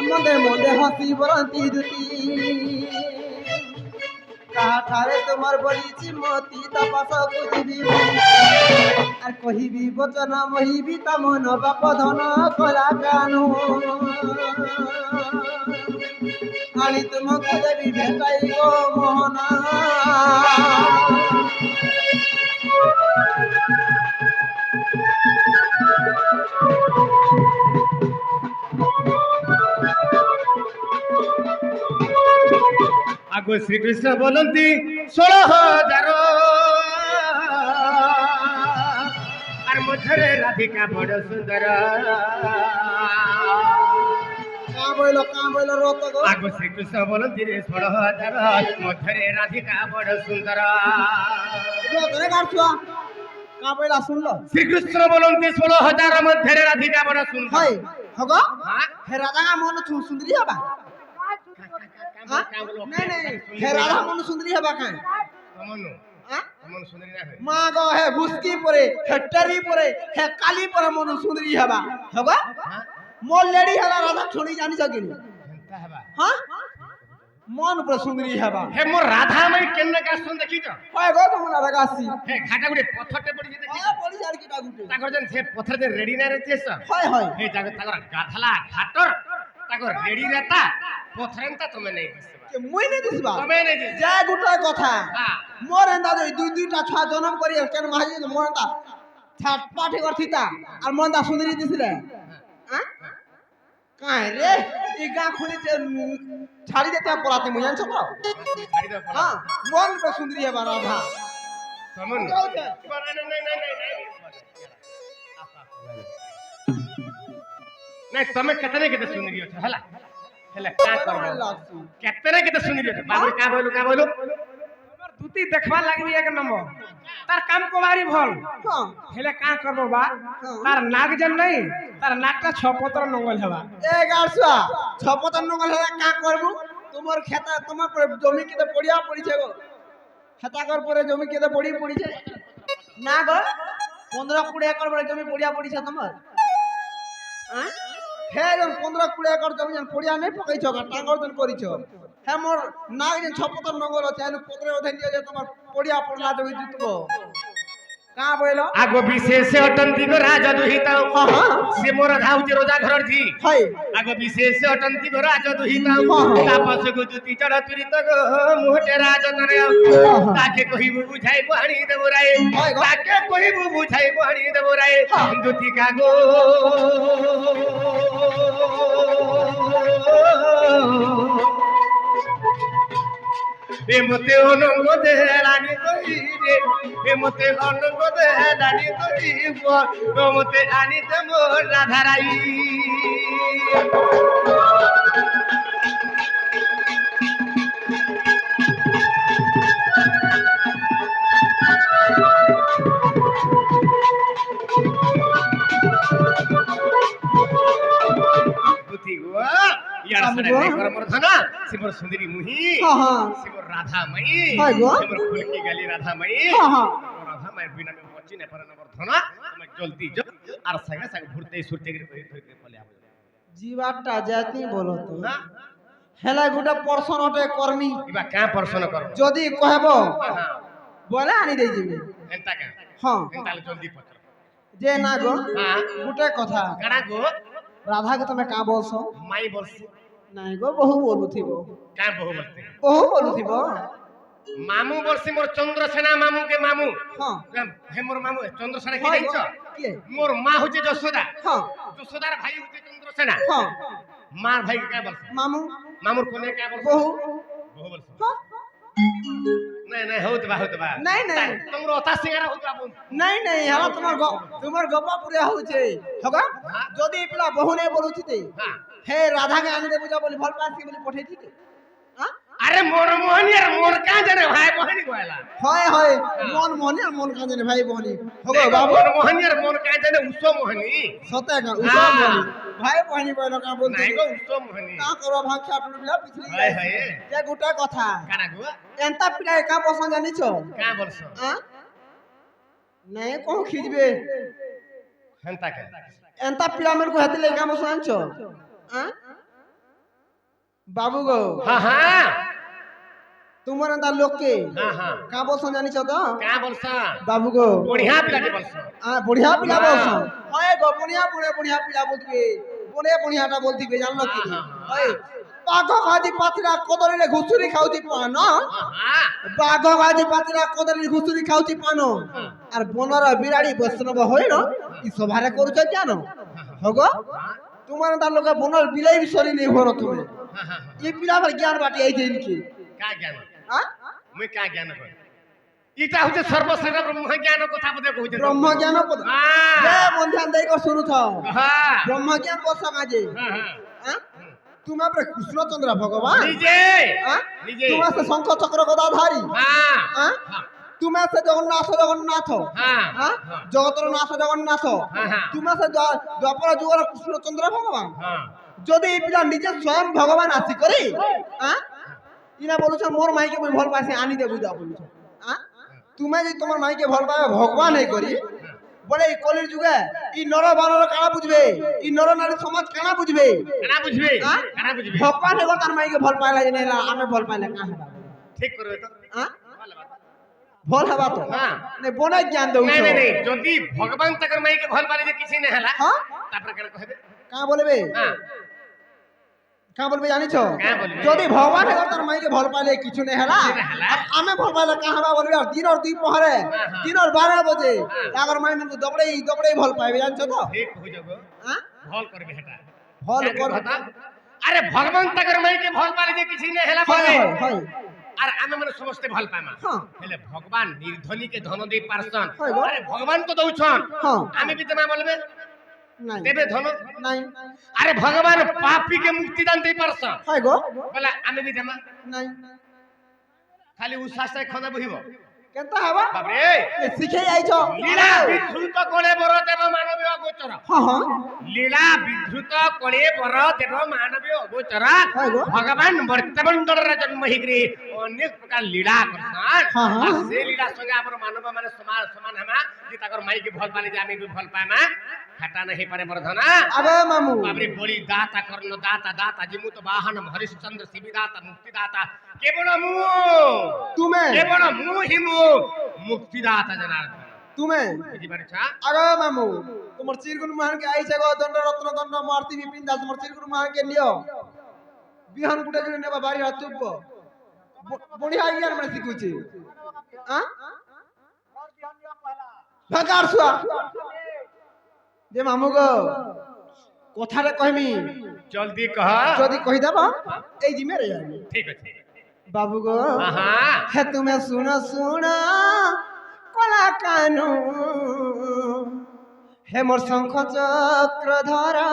মন্দে মন্দে হাসি বরন্তি দুতি কাঠারে তোমার বলিছি মতি তপস বুঝিবি আর কহিবি বচন মহিবি তা মন বাপ ধন কলা কানু আনি তোমাকে দেবি ভেটাই গো মোহনা আগো শ্রীকৃষ্ণ বলন্তি 16,000 আর মধ্যরে রাধিকা বড় সুন্দর কা বইল রত গো আগো শ্রীকৃষ্ণ বলন্তি 16,000 মধ্যরে রাধিকা বড় সুন্দর রতরে গাছুয়া কা বইলা শুনলো শ্রীকৃষ্ণ বলন্তি 16,000 মধ্যরে রাধিকা বড় সুন্দর হয় হগো হ্যাঁ হে রাধা মন সুন্দরী হবা नहीं नहीं हे राधा मन सुंदरी है बाका কমনো কমন সুন্দরী না হয় मां गो है भुसकी परे हे टरी परे हे काली परे मन सुंदरी हबा हबा मोर लेडी हला राधा छोड़ी जानी सकिनी এন্তা হবা हां मन पर सुंदरी हबा হে মোর রাধা মই কেনে কা সুন দেখিছ হয় গো তোমরা রাগাসি হে ঘাটা গুড়ে পথরতে পড়ি যে দেখিছ পড়ি যার কিটা গুটে তাকর যেন সে পথরে যে রেডি না রেতেছ হয় হয় হে জাগে তাকর গাধলা ঘাটর তাকর রেডি রেতা পথরেনতা তুমি নাই দিছবা के मुई नहीं दिसबा তুমি নাই দিছ जा गुटा कथा হ্যাঁ मोर एंदा दुई दुईटा छुआ जन्म करी केन माही मोर एंदा छाट पाठी करथिता और मनदा सुंदरी दिसले हां काहे रे ई गा खुली जे छाड़ी देते पलाते मुई जानछ तो ছাড়ি দাও हां मन पे सुंदरी है राधा তমন कहते নাই তুমি কেতনে কেতে সুন্দরী অছ হলা হেলা কা করব কেতনে কেতে সুন্দরী অছ বাবু কা বইলো তোমার দুটি দেখবা লাগবি এক নম্বর তার কাম কোবারি ভল हां হেলে কা করব বা তার নাক যেন নাই তার নাকটা ছপতর নঙ্গল হবা ए गाड़सुआ छपतन नगल है का करबू तुमर खेता तुमर पर जमी के पड़िया पड़ी छे गो खेता कर पर जमी के पड़ी पड़ी छे ना गो 15-20 एकड़ पर जमी पड़िया पड़ी छे तुमर हां हे जन 15-20 एकड़ जमी जन पड़िया नहीं पकई छ टांगर जन करी छ हे मोर नाग जन छपतन नगल আছে এনে পত্রে ওঠে দিয়ে যে তোমার পড়িয়া পড়লা জমি জিতবো কা বইলো আগো বিশেষ অটন্তি গো রাজা দুহিত हां हां সে মোর ধাউতি রোজা ঘরর জি হয় আগো বিশেষ অটন্তি গো রাজা দুহিত হ্যাঁ। তাপস গো দুতি চড় তুরিত গো মুহটে রাজনরে তাকে কহিবু বুঝাই পানি দেব রায় হয় গো। তাকে কহিবু বুঝাই পানি দেব রায় হ্যাঁ। দুতি কাগো মতে অনঙ্গ দেহানি কইরে মতে অনঙ্গ দেহানি কইব মতে আনিতে মোর রাধারাই দুতি গো ইয়ার সাড়ে নাই করমর ধনা শিবর সুন্দরী মুহি हां हां শিবর রাধা মাই হয় গো। শিবর ফুলকি গালি রাধা মাই हां हां রাধা মাই বিনা মে পচি নে পারে নবর ধনা তুমি জলদি জ আর সাগে সাগে ঘুরতে সুরতে গিয়ে ধরে ফলে আবে जीवाटा जाती बोलो तो না হেলা গোটা পরশন হটে কর্মী ইবা কা পরশন করব যদি কহব হ্যাঁ বলে আনি দেই দিবি এন্তা কা হ্যাঁ এন্তা জলদি পত্র যে না গো হ্যাঁ গোটে কথা কানা গো রাধা কে তুমি কা বলছো মাই বলছি নাই গো বহু বলুথিব কা বহু বলতে বহু বলুথিব মামু বলছি মোর চন্দ্রসেনা মামু কে মামু হ্যাঁ হে মোর মামু চন্দ্রসেনা কি হয় দেখছ গো। কে মোর মা হচ্ছে যশোদা হ্যাঁ যশোদার ভাই হচ্ছে চন্দ্রসেনা হ্যাঁ মার ভাই কে বলছে মামু মামুর কোনে কে বলছে বহু বহু বলছে হ্যাঁ। নাই নাই হউত বা নাই, নাই। তোমরা অতা সিঙ্গারা হউত বা নাই নাই হেলা তোমার গপা পুরে হচ্ছে হগা হ্যাঁ। যদি পিলা বহু নেই বলুছিতে হ্যাঁ হে রাধা কে আনি দেবো যা বলি ভাল পাচ্ছি বলি পঠাই দিতে হ্যাঁ আরে মোর মোহনী আর মোর কা জানে ভাই মোহনী কইলা হয় হয় মন মনে আর মন কাজে ভাই বহনি হগো বাবু মোর মোহনী আর মোর কা জানে উৎস মোহনী সতে কা উসা বহনি ভাই বহনি বলো কা বলতে নাই গো উৎস মোহনী কা করবা ভাগ ছাটু বিলা পিছলি হায় হায় যে গোটা কথা কানা গো এন্তা পিলা কা পছন্দ জানিছো কা বলছ হ্যাঁ নাই কোন খিজবে হেনতা কে এন্তা পিলা মের কো হাতে লেগা মছ আনছো হ্যাঁ বাবু গো হ্যাঁ হ্যাঁ তোমার এন্তা লোককে হ্যাঁ হ্যাঁ কা বলছ জানিছ তো কা বলছ বাবু গো বড়িয়া পিলাটি বলছ বঢ়িয়া পিলা হ্যাঁ। বলছ হয় গো বঢ়িয়া বঢ়িয়া পিলা বলতিবে বঢ়িয়াটা বলতিবে জানলো কি হ্যাঁ, হয় বাঘ গাজি পাতিরা কদরে ঘুষুরি খাউতি পান হ্যাঁ বাঘ গাজি পাতিরা কদরে ঘুষুরি খাউতি পান আর বনর বিরাড়ি বৈষ্ণব হইল ই সভারে করুছ জানো হগো তোমার তার লোকে বনর বিলাই বিসরি নেই হর তুমি এই পিলা আবার জ্ঞান বাটি এই দিন কি কা জ্ঞান হ্যাঁ মুই কা জ্ঞান কই ইটা হচ্ছে সর্বশ্রেষ্ঠ ব্রহ্ম জ্ঞান কথা বলে কইতে ব্রহ্ম জ্ঞান পদ হ্যাঁ এ বন্ধন দেই কো শুনুছ হ্যাঁ ব্রহ্ম জ্ঞান বসা মাঝে হ্যাঁ হ্যাঁ হ্যাঁ তুমি আপরে কৃষ্ণচন্দ্র ভগবান নিজে হ্যাঁ নিজে তুমি আছে শঙ্খ চক্র গদাধারী হ্যাঁ হ্যাঁ তুমি আছে জগন্নাথ হ্যাঁ হ্যাঁ জগতর নাথ জগন্নাথ হ্যাঁ তুমি আছে দ্বাপর যুগর কৃষ্ণচন্দ্র ভগবান হ্যাঁ যদি এই পিলা নিজে স্বয়ং ভগবান আসি করি হ্যাঁ ইনা বলুছ মোর মাইকে মুই ভাল পাইছি আনি দে বুঝা বলুছ হ্যাঁ তুমি যদি তোমার মাইকে ভাল পাবে ভগবান এই করি বলে এই কলির যুগে ই নর বানর কানা বুঝবে ই নর নারী সমাজ কানা বুঝবে কানা বুঝবে হ্যাঁ? কানা বুঝবে ভগবান এগো তার মাইকে ভাল পাইলা যে না আমি ভাল পাইলে কা হেবা ঠিক করবে তো হ্যাঁ ভাল হেবা তো হ্যাঁ নে বনে জ্ঞান দউছ নাই নাই নাই যদি ভগবান তাকর মাইকে ভাল পারে যে কিছু না হেলা হ্যাঁ তারপরে কেন কইবে কা বলবে হ্যাঁ কা বলবে জানিছ কা বলবে? যদি ভগবান এগো তার মাইকে ভাল পাইলে কিছু নে হেলা কিছু না হেলা। আর আমি ভাল পাইলে কা হেবা বলবে আর দিনর দুই পহরে হ্যাঁ, হ্যাঁ। দিনর 12 বাজে হ্যাঁ। আগর মাই মন দবড়েই ভাল পাইবে জানিছ তো ঠিক হই যাব হ্যাঁ ভাল করবে হেটা ভাল জানি কর কথা? আরে ভগবান তাকর মাইকে ভাল পারে যে কিছু না হেলা হয় বলবে হয় হয় আর আমি মানে সমস্ত ভাল পাইমা হ্যাঁ। হেলে ভগবান নির্ধনীকে ধন দেই পারছন হয় গো। আরে ভগবান তো দউছন হ্যাঁ। আমি বি তোমা বলবে নাই দেবে ধন নাই আরে ভগবান পাপীকে মুক্তি দান দেই পারছন হয় গো বলে আমি বি দেমা নাই খালি উচ্ছ্বাসে খদা বহিব কেনতা হেবা বাপরে এ শিখে আইছ লীলা বিধৃত করে বড় দেব মানবীয় গোচর হ্যাঁ হ্যাঁ লীলা বিধৃত করে বড় দেব মানবীয় গোচর হয় গো। ভগবান বর্তমণ্ডলের জন্ম হিগ্রি অনেক প্রকার লীলা করছন হ্যাঁ, হ্যাঁ। আর সে লীলা সঙ্গে আমার মানব মানে সমান সমান হেমা যে তাকর মাইকে ভাল পালে যে আমি বি ভাল পাইমা খাটা নাহি পারে বর্ধনা আবে মামু বাবরে বলি দাতা কর্ণ দাতা দাতা জিমুত বাহন হরিশ্চন্দ্র শিবিদাতা মুক্তিদাতা কেবল মু তুমি কেবল মু হিমু মুক্তিদাতা জনার্দন তুমি বুঝি পারছ আগে মামু তোমার চিরগুন মহান কে আইছে গো দণ্ড রত্ন দণ্ড মারতি বিপিন দাস তোমার চিরগুন মহান কে লিও বিহান কুটে জুড়ে নেবা বাড়ি হাত তুব্ব বড়িয়া ইয়ার মানে শিখুছি হ্যাঁ ভাগার সুয়া যে মামু গো কথাটা কইমি জলদি কহ যদি কই দেব এই জি মেরে যাবি ঠিক আছে বাবু গো আহা হে তুমি শুনো শুনো কলা কানু হে মোর শঙ্খ চক্র ধরা